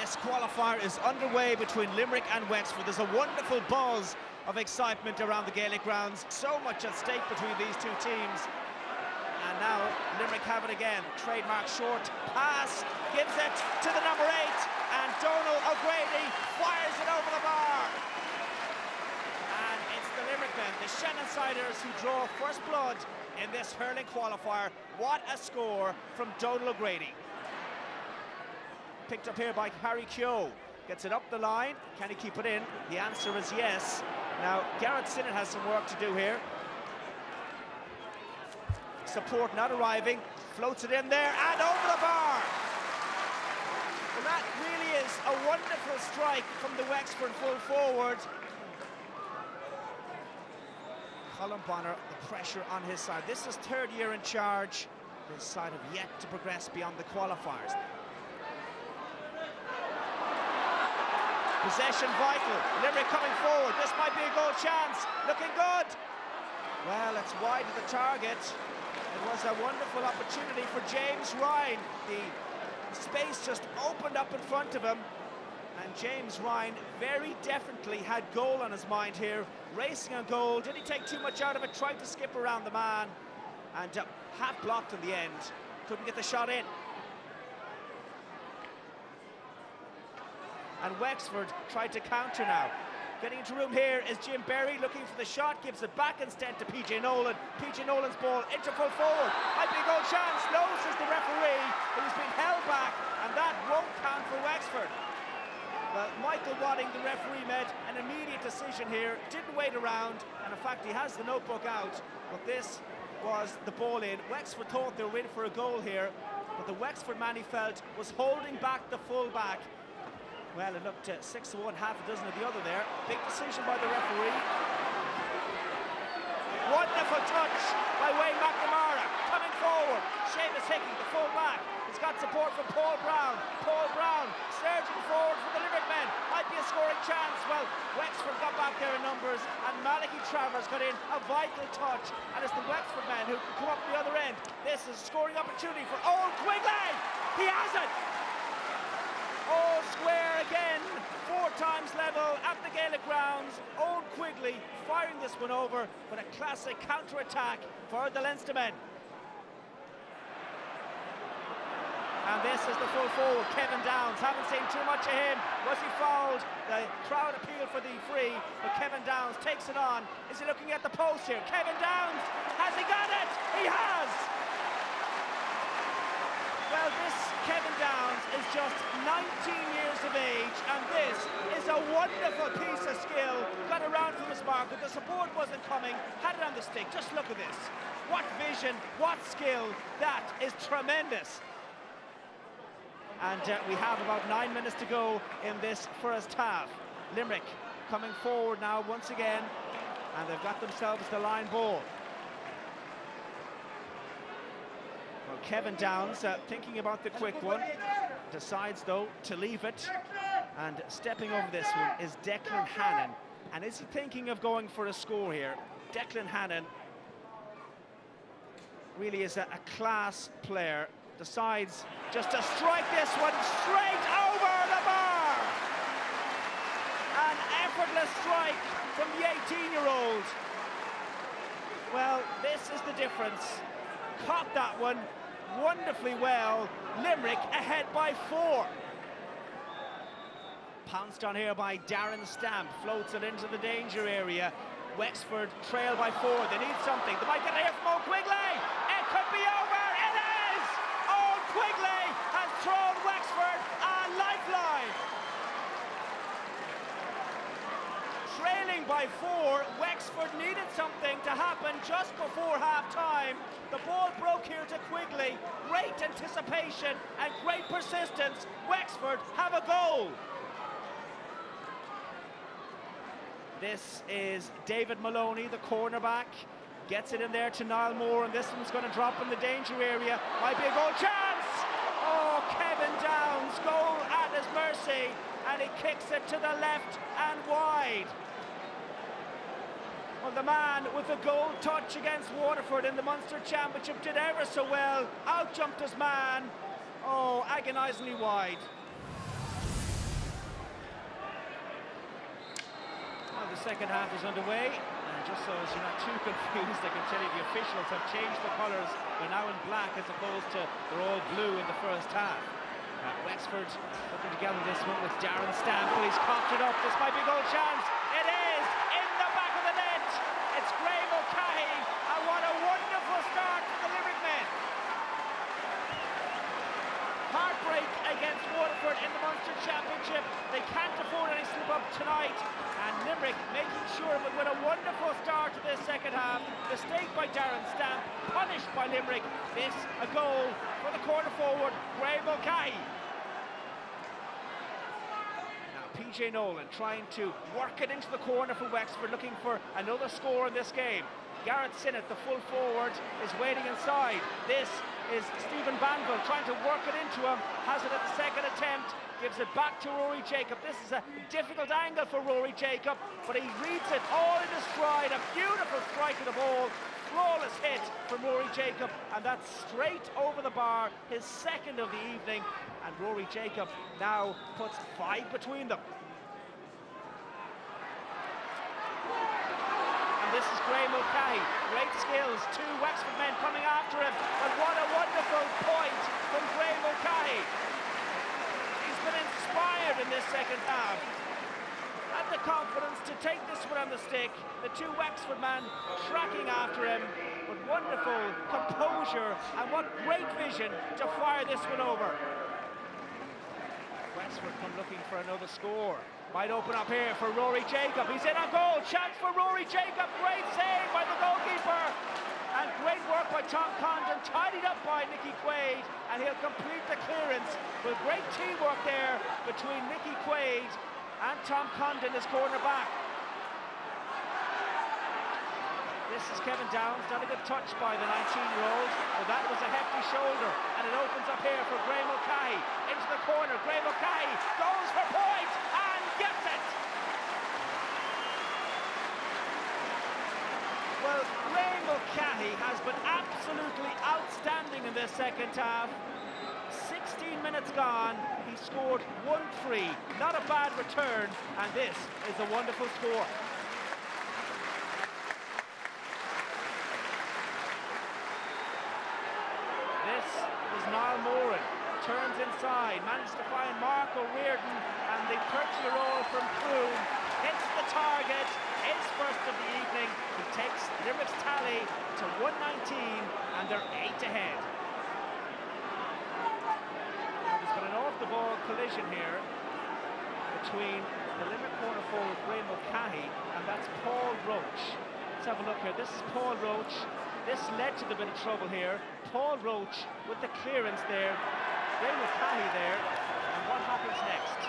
This qualifier is underway between Limerick and Wexford. There's a wonderful buzz of excitement around the Gaelic grounds. So much at stake between these two teams. And now Limerick have it again. Trademark short pass, gives it to the number 8, and Donal O'Grady fires it over the bar. And it's the Limerick men, the Shannonsiders, who draw first blood in this hurling qualifier. What a score from Donal O'Grady. Picked up here by Harry Keogh. Gets it up the line. Can he keep it in? The answer is yes. Now, Garrett Sinnott has some work to do here. Support not arriving. Floats it in there and over the bar. And that really is a wonderful strike from the Wexford full forward. Colin Bonner, the pressure on his side. This is third year in charge. This side have yet to progress beyond the qualifiers. Possession vital. Limerick coming forward. This might be a goal chance. Looking good. Well, it's wide of the target. It was a wonderful opportunity for James Ryan. The space just opened up in front of him. And James Ryan very definitely had goal on his mind here. Racing on goal. Did he take too much out of it? Tried to skip around the man. And half blocked in the end. Couldn't get the shot in. And Wexford tried to counter now. Getting into room here is Jim Berry, looking for the shot, gives it back instead to PJ Nolan. PJ Nolan's ball into full forward. Might be a goal chance. No, says the referee. He's been held back, and that won't count for Wexford. Well, Michael Wadding, the referee, made an immediate decision here. Didn't wait around, and in fact, he has the notebook out. But this was the ball in. Wexford thought they were in for a goal here, but the Wexford man, he felt, was holding back the full back. Well, it looked 6-1, half a dozen of the other there. Big decision by the referee. Wonderful touch by Wayne McNamara. Coming forward. Seamus Hickey, the full back. He's got support from Paul Brown. Paul Brown surging forward for the Limerick men. Might be a scoring chance. Well, Wexford got back there in numbers, and Malachy Travers got in a vital touch. And it's the Wexford men who can come up the other end. This is a scoring opportunity for Owen Quigley. He has it. All square again, 4 times level at the Gaelic grounds. Owen Quigley firing this one over, but a classic counter-attack for the Leinstermen. And this is the full forward, Kevin Downs. Haven't seen too much of him. Was he fouled? The crowd appealed for the free, but Kevin Downs takes it on. Is he looking at the post here? Kevin Downs, has he got it? He has! Well, this Kevin Downs is just 19 years of age, and this is a wonderful piece of skill. Got around from his mark, but the support wasn't coming. Had it on the stick. Just look at this. What vision, what skill. That is tremendous. And we have about 9 minutes to go in this first half. Limerick coming forward now once again, and they've got themselves the line ball. Well, Kevin Downs thinking about the quick one, decides though to leave it, and stepping over this one is Declan Hannon. And is he thinking of going for a score here? Declan Hannon really is a class player, decides just to strike this one straight over the bar. An effortless strike from the 18-year-old. Well, this is the difference. Caught that one wonderfully well. Limerick ahead by 4. Pounced on here by Darren Stamp, floats it into the danger area. Wexford trail by 4. They need something. They might get it here from Owen Quigley. It could be over. It is! Owen Quigley has thrown Wexford a lifeline. Trailing by 4, Wexford needed something to happen just before half-time. The ball broke here to Quigley. Great anticipation and great persistence. Wexford have a goal. This is David Maloney, the cornerback. Gets it in there to Niall Moore, and this one's going to drop in the danger area. Might be a goal chance! Oh, Kevin Downs, goal at his mercy, and he kicks it to the left and wide. Well, the man with the goal touch against Waterford in the Munster Championship did ever so well. Out-jumped his man. Oh, agonisingly wide. second half is underway, and just so as you're not too confused, I can tell you the officials have changed the colours. They're now in black as opposed to they're all blue in the first half. Wexford looking to gather this one with Darren Stamp, but he's coughed it up. This might be a goal chance. It is in the back of the net. It's Graham O'Cahey, and what a wonderful start for the Limerick men. Heartbreak against Waterford in the Munster Championship. They can't afford any slip-up tonight, and Limerick making sure of it with a wonderful start to this second half. Mistake by Darren Stamp, punished by Limerick. This a goal for the corner forward, Graham O'Cahey. Now PJ Nolan trying to work it into the corner for Wexford, looking for another score in this game. Garrett Sinnott, the full forward, is waiting inside. This is Stephen Banville trying to work it into him, has it at the second attempt, gives it back to Rory Jacob. This is a difficult angle for Rory Jacob, but he reads it all in his stride. A beautiful strike of the ball, flawless hit from Rory Jacob, and that's straight over the bar, his second of the evening, and Rory Jacob now puts 5 between them. This is Graham O'Cahey, great skills, 2 Wexford men coming after him, and what a wonderful point from Graham O'Cahey. He's been inspired in this second half, had the confidence to take this one on the stick, the 2 Wexford men tracking after him, with wonderful composure and what great vision to fire this one over. Wexford come looking for another score. Might open up here for Rory Jacob. He's in on goal. Chance for Rory Jacob. Great save by the goalkeeper. And great work by Tom Condon. Tidied up by Nicky Quaid. And he'll complete the clearance with great teamwork there between Nicky Quaid and Tom Condon, his corner back. This is Kevin Downs, not a good touch by the 19-year-old, but that was a hefty shoulder, and it opens up here for Graham O'Cahey, into the corner. Graham O'Cahey goes for point, and gets it! Well, Graham O'Cahey has been absolutely outstanding in this second half. 16 minutes gone, he scored 1-3, not a bad return, and this is a wonderful score. Niall Moran turns inside, manages to find Mark O'Riordan, and the 30-year-old from Croom hits the target, his first of the evening. He takes Limerick's tally to 119, and they're 8 ahead. Now, there's been an off-the-ball collision here between the Limerick corner forward Graham O'Cahey, and that's Paul Roach. Let's have a look here. This is Paul Roach. This led to the bit of trouble here. Paul Roach with the clearance there. Graham O'Cahey there. And what happens next?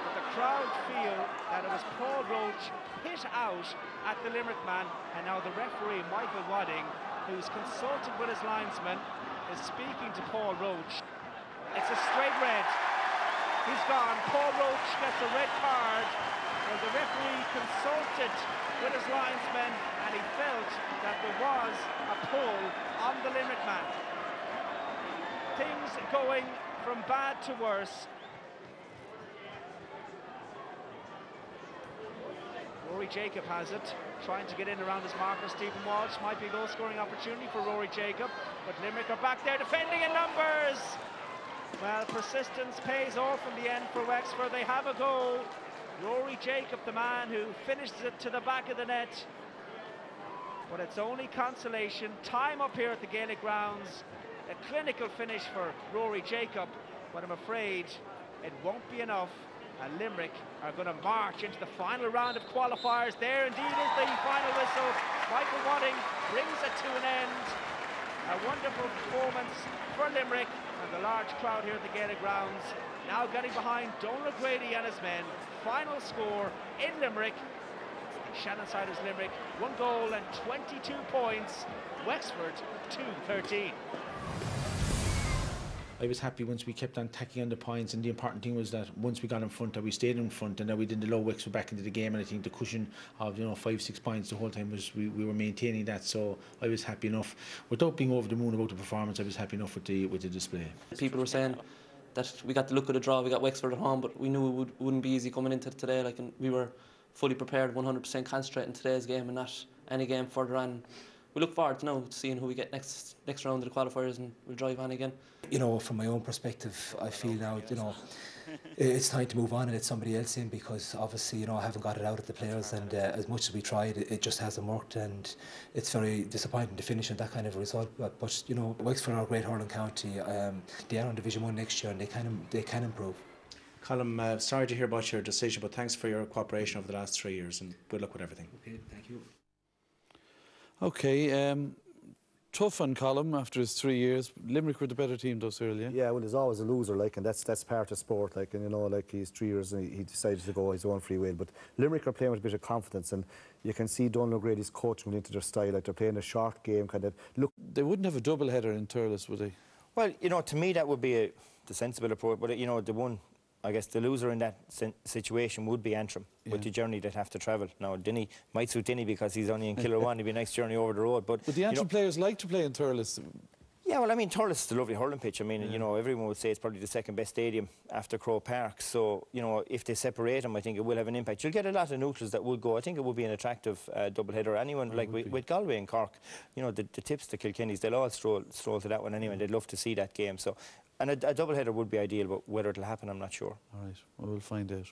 But the crowd feel that it was Paul Roach hit out at the Limerick man, and now the referee, Michael Wadding, who's consulted with his linesman, is speaking to Paul Roach. It's a straight red. He's gone. Paul Roach gets a red card. Well, the referee consulted with his linesman, and he felt that there was a pull on the Limerick man. Things going from bad to worse. Rory Jacob has it, trying to get in around his marker. Stephen Walsh might be a goal-scoring opportunity for Rory Jacob, but Limerick are back there defending in numbers. Well, persistence pays off in the end for Wexford. They have a goal. Rory Jacob, the man who finishes it to the back of the net. But it's only consolation. Time up here at the Gaelic grounds. A clinical finish for Rory Jacob, but I'm afraid it won't be enough. And Limerick are going to march into the final round of qualifiers. There indeed is the final whistle. Michael Wadding brings it to an end. A wonderful performance for Limerick and the large crowd here at the Gaelic grounds. Now getting behind Donald Grady and his men. Final score in Limerick. Shannon Siders Limerick, 1 goal and 22 points. Wexford 2-13. I was happy once we kept on tacking on the points, and the important thing was that once we got in front, that we stayed in front, and that we didn't allow Wexford back into the game. And I think the cushion of 5-6 points the whole time was we were maintaining that. So I was happy enough, without being over the moon about the performance. I was happy enough with the display. People were saying that we got the look of the draw, we got Wexford at home, but we knew it wouldn't be easy coming into today. And we were fully prepared, 100% concentrate in today's game and not any game further on. We look forward to now seeing who we get next round of the qualifiers, and we'll drive on again. You know, from my own perspective, I feel now, you know, it's time to move on and let somebody else in, because obviously, you know, I haven't got it out of the players, and as much as we tried, it just hasn't worked, and it's very disappointing to finish on that kind of result. But you know, Wexford are a great hurling county. They are on Division 1 next year, and they can improve. Colm, sorry to hear about your decision, but thanks for your cooperation over the last 3 years, and good luck with everything. Okay, thank you. Okay, tough on Colm after his 3 years. Limerick were the better team those early. Yeah, well, there's always a loser, like, and that's part of sport, like, and you know, like, he's 3 years and he decided to go his own free will. But Limerick are playing with a bit of confidence, and you can see Donald O'Grady's coaching into their style. Like, they're playing a short game, kind of. Look, They wouldn't have a double header in Thurles, would they? Well, you know, to me that would be the sensible approach. But you know, I guess the loser in that situation would be Antrim, with the journey they'd have to travel. Now, Dinny might suit Dinny because he's only in Killarwan. It'd be a nice journey over the road. But the Antrim players like to play in Thurles. Yeah, well, I mean, Thurles is a lovely hurling pitch. I mean, you know, everyone would say it's probably the second best stadium after Croke Park. So, you know, if they separate them, I think it will have an impact. You'll get a lot of neutrals that would go. I think it would be an attractive double header. Anyone, like with Galway and Cork, you know, the tips, the Kilkennys, they'll all stroll to that one anyway. They'd love to see that game. So, and a double header would be ideal, but whether it'll happen, I'm not sure. All right, well, we'll find out.